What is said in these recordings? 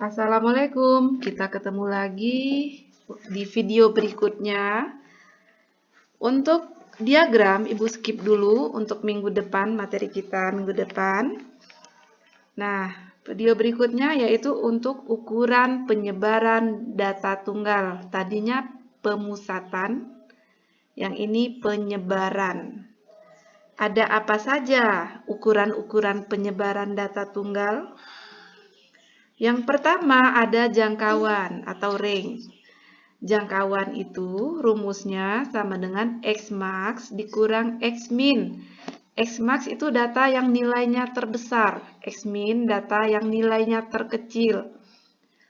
Assalamualaikum, kita ketemu lagi di video berikutnya. Untuk diagram, Ibu skip dulu untuk minggu depan, materi kita minggu depan. Nah, video berikutnya yaitu untuk ukuran penyebaran data tunggal. Tadinya pemusatan, yang ini penyebaran. Ada apa saja ukuran-ukuran penyebaran data tunggal? Yang pertama ada jangkauan atau range. Jangkauan itu rumusnya sama dengan X-max dikurang X-min. X-max itu data yang nilainya terbesar, X-min data yang nilainya terkecil.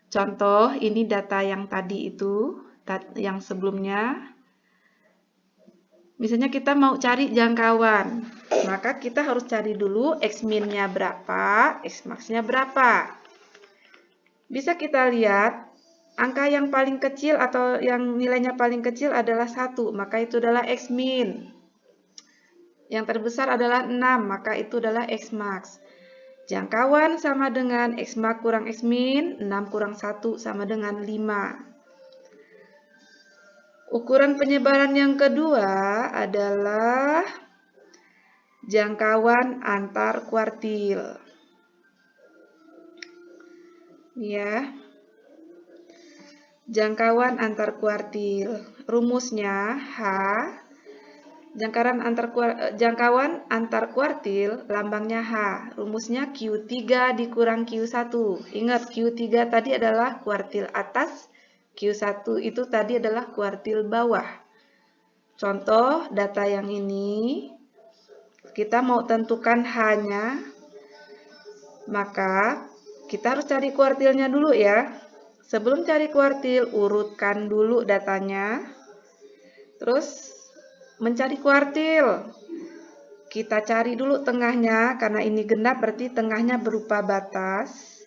Contoh, ini data yang tadi itu, yang sebelumnya. Misalnya kita mau cari jangkauan, maka kita harus cari dulu X-min-nya berapa, X-max-nya berapa. Bisa kita lihat, angka yang paling kecil atau yang nilainya paling kecil adalah 1, maka itu adalah X-min. Yang terbesar adalah 6, maka itu adalah X-max. Jangkauan sama dengan X-max kurang X-min, 6 kurang 1 sama dengan 5. Ukuran penyebaran yang kedua adalah jangkauan antar kuartil. Ya. Jangkauan antar kuartil. Rumusnya H. Jangkauan antar kuartil lambangnya H. Rumusnya Q3 dikurang Q1. Ingat, Q3 tadi adalah kuartil atas, Q1 itu tadi adalah kuartil bawah. Contoh data yang ini, kita mau tentukan H-nya, maka kita harus cari kuartilnya dulu ya. Sebelum cari kuartil, urutkan dulu datanya. Terus mencari kuartil. Kita cari dulu tengahnya, karena ini genap berarti tengahnya berupa batas.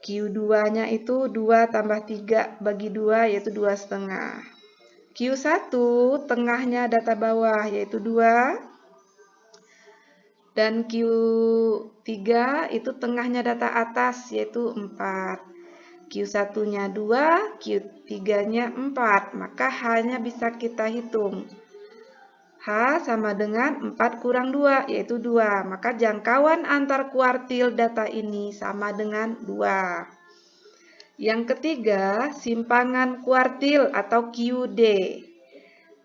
Q2-nya itu 2 tambah 3 bagi 2 yaitu 2,5. Q1 tengahnya data bawah yaitu 2. Dan Q3 itu tengahnya data atas yaitu 4. Q1-nya 2, Q3-nya 4, maka H-nya bisa kita hitung. H sama dengan 4 kurang 2, yaitu 2. Maka jangkauan antar kuartil data ini sama dengan 2. Yang ketiga, simpangan kuartil atau QD.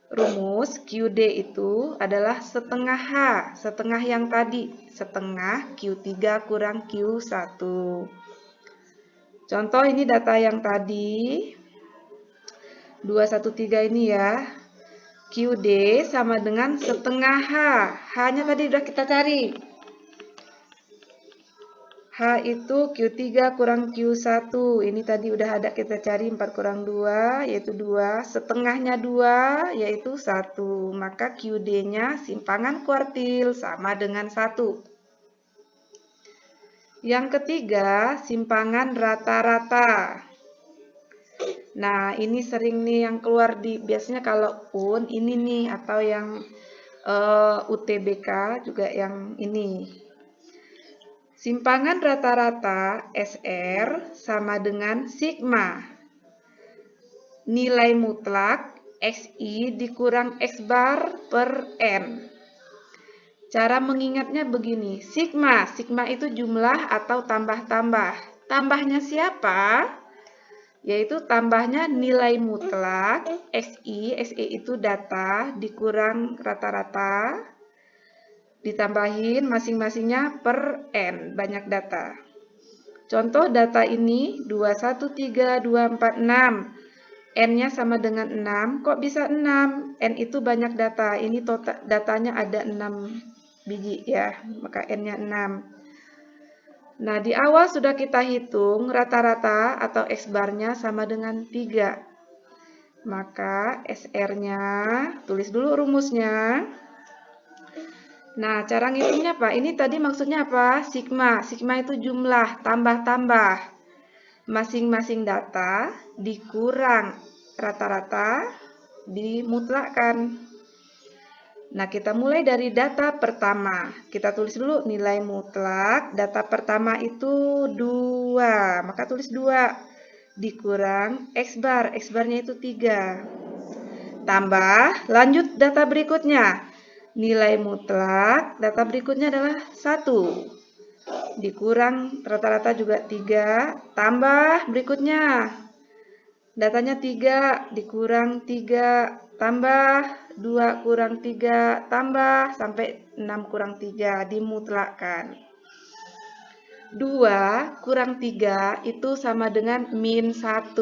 Rumus QD itu adalah setengah H, setengah yang tadi, setengah Q3 kurang Q1. Contoh ini data yang tadi 213 ini ya. QD sama dengan setengah H. H-nya tadi udah kita cari. H itu Q3 kurang Q1. Ini tadi udah ada kita cari 4 kurang 2 yaitu 2. Setengahnya 2 yaitu 1. Maka QD-nya simpangan kuartil sama dengan 1. Yang ketiga, simpangan rata-rata. Nah, ini sering nih yang keluar biasanya kalau UN ini nih atau yang UTBK juga yang ini. Simpangan rata-rata SR sama dengan sigma. Nilai mutlak XI dikurang X bar per N. Cara mengingatnya begini, sigma itu jumlah atau tambah-tambah. Tambahnya siapa? Yaitu tambahnya nilai mutlak XI itu data dikurang rata-rata, ditambahin masing-masingnya per N, banyak data. Contoh data ini 213246, N-nya sama dengan 6, kok bisa 6? N itu banyak data, ini total datanya ada 6 biji ya, maka N-nya 6. Nah, di awal sudah kita hitung rata-rata atau X-bar-nya sama dengan 3. Maka SR-nya, tulis dulu rumusnya. Nah, cara ngitungnya apa? Ini tadi maksudnya apa? Sigma. Sigma itu jumlah, tambah-tambah. Masing-masing data dikurang rata-rata, dimutlakkan. Nah, kita mulai dari data pertama. Kita tulis dulu nilai mutlak. Data pertama itu 2. Maka tulis 2 dikurang X bar. X barnya itu 3. Tambah, lanjut data berikutnya. Nilai mutlak, data berikutnya adalah 1. Dikurang rata-rata juga 3. Tambah berikutnya. Datanya 3 dikurang 3 tambah 2 kurang 3 tambah sampai 6 kurang 3 dimutlakkan. 2 kurang 3 itu sama dengan min 1.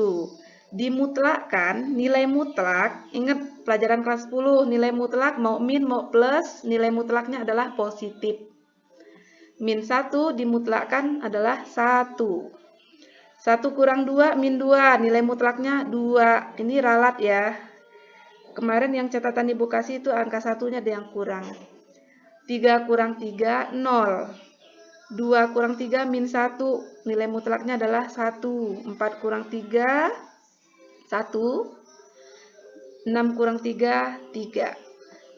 Dimutlakkan nilai mutlak, ingat pelajaran kelas 10, nilai mutlak mau min mau plus, nilai mutlaknya adalah positif. Min 1 dimutlakkan adalah 1. 1 kurang 2, min 2. Nilai mutlaknya 2. Ini ralat ya. Kemarin yang catatan ibu kasih itu angka satunya ada yang kurang. 3 kurang 3, 0. 2 kurang 3, min 1. Nilai mutlaknya adalah 1. 4 kurang 3, 1. 6 kurang 3, 3.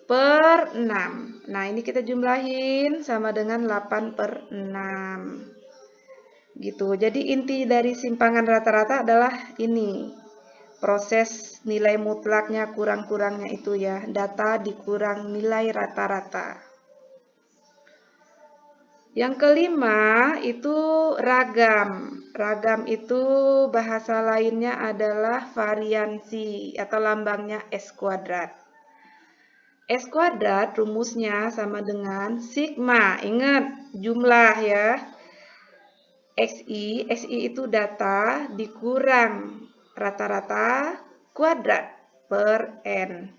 Per 6. Nah, ini kita jumlahin sama dengan 8 per 6. Gitu. Jadi inti dari simpangan rata-rata adalah ini. Proses nilai mutlaknya kurang-kurangnya itu ya. Data dikurang nilai rata-rata. Yang kelima itu ragam. Ragam itu bahasa lainnya adalah variansi atau lambangnya S kuadrat. S kuadrat rumusnya sama dengan sigma. Ingat jumlah ya. XI itu data dikurang rata-rata kuadrat per N.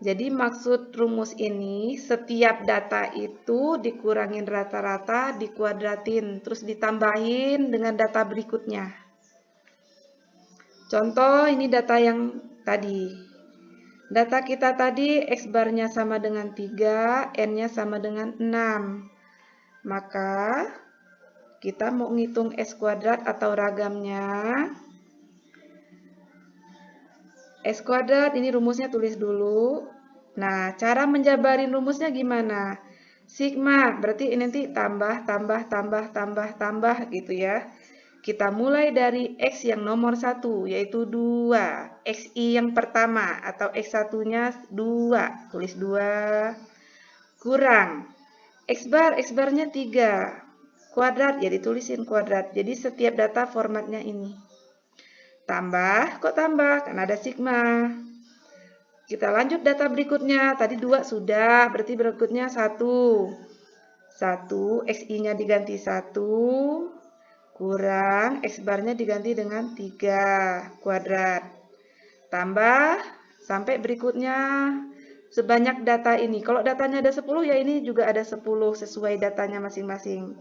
Jadi maksud rumus ini, setiap data itu dikurangin rata-rata, dikuadratin, terus ditambahin dengan data berikutnya. Contoh, ini data yang tadi. Data kita tadi, X barnya sama dengan 3, N-nya sama dengan 6. Maka, kita mau ngitung S kuadrat atau ragamnya. S kuadrat ini rumusnya tulis dulu. Nah, cara menjabarin rumusnya gimana? Sigma, berarti ini nanti tambah gitu ya. Kita mulai dari X yang nomor 1, yaitu 2. XI yang pertama, atau X1-nya 2. Tulis 2. Kurang. X barnya 3. Kuadrat, ya ditulisin kuadrat. Jadi setiap data formatnya ini. Tambah, kok tambah? Karena ada sigma. Kita lanjut data berikutnya. Tadi 2 sudah, berarti berikutnya 1. 1, XI-nya diganti 1, kurang, X barnya diganti dengan 3, kuadrat. Tambah, sampai berikutnya sebanyak data ini. Kalau datanya ada 10, ya ini juga ada 10, sesuai datanya masing-masing.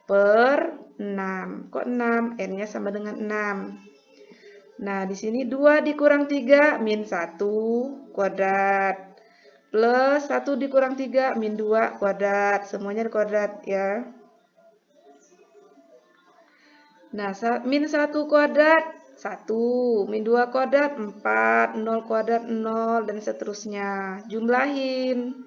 Per 6. Kok 6? N-nya sama dengan 6. Nah, di sini 2 dikurang 3, min 1, kuadrat. Plus 1 dikurang 3, min 2, kuadrat. Semuanya kuadrat ya. Nah, min 1 kuadrat, 1. Min 2 kuadrat, 4. 0 kuadrat, 0. Dan seterusnya. Jumlahin.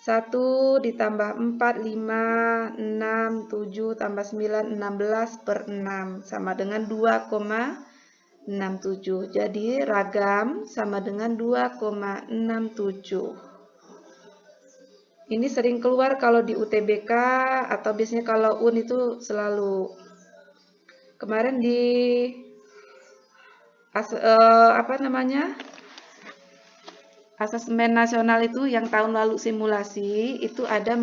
1 ditambah 4, 5, 6, 7, tambah 9, 16 per 6. Sama dengan 2,67. Jadi ragam sama dengan 2,67. Ini sering keluar kalau di UTBK atau biasanya kalau UN itu selalu. Kemarin di asesmen nasional itu yang tahun lalu simulasi itu ada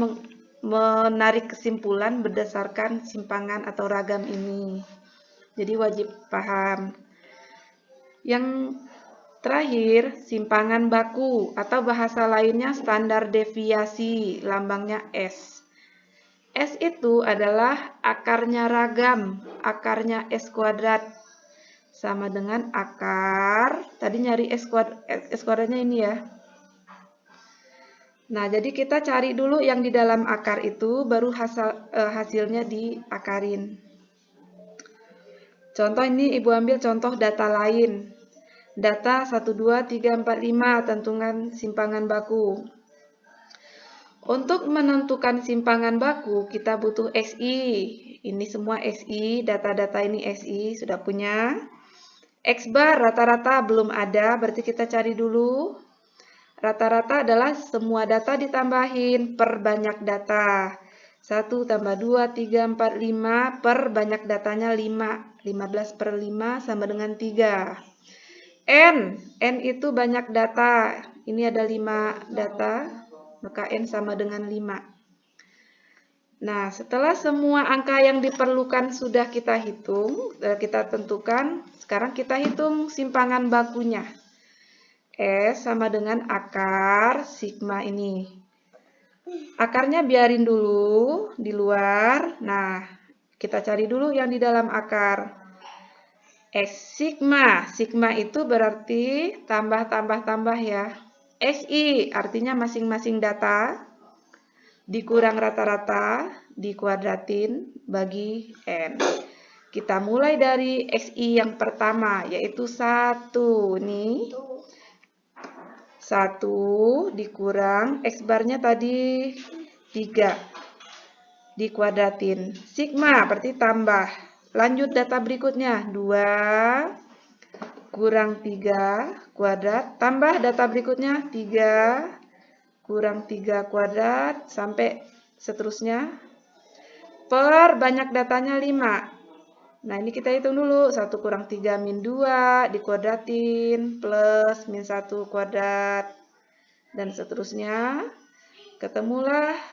menarik kesimpulan berdasarkan simpangan atau ragam ini. Jadi wajib paham. Yang terakhir, simpangan baku atau bahasa lainnya standar deviasi, lambangnya S. S itu adalah akarnya ragam, akarnya S kuadrat. Sama dengan akar, tadi nyari S kuadratnya ini ya. Nah, jadi kita cari dulu yang di dalam akar itu, baru hasilnya diakarin. Contoh ini Ibu ambil contoh data lain. Data 1, 2, 3, 4, 5, tentukan simpangan baku. Untuk menentukan simpangan baku, kita butuh SI. Ini semua SI, data-data ini SI, sudah punya. X bar rata-rata belum ada, berarti kita cari dulu. Rata-rata adalah semua data ditambahin per banyak data. 1 tambah 2, 3, 4, 5 per banyak datanya 5. 15 per 5 sama dengan 3. N itu banyak data. Ini ada 5 data, maka N sama dengan 5. Nah, setelah semua angka yang diperlukan sudah kita hitung, kita tentukan, sekarang kita hitung simpangan bakunya. S sama dengan akar sigma ini. Akarnya biarin dulu di luar. Nah, kita cari dulu yang di dalam akar. S sigma. Sigma itu berarti tambah ya. SI artinya masing-masing data dikurang rata-rata dikuadratin bagi N. Kita mulai dari SI yang pertama, yaitu 1. Nih, 1 dikurang, X barnya tadi 3. Dikuadratin. Sigma berarti tambah. Lanjut data berikutnya, 2 kurang 3 kuadrat. Tambah data berikutnya, 3 kurang 3 kuadrat, sampai seterusnya. Per banyak datanya 5. Nah, ini kita hitung dulu. 1 kurang 3 min 2 dikuadratin plus min 1 kuadrat. Dan seterusnya. Ketemulah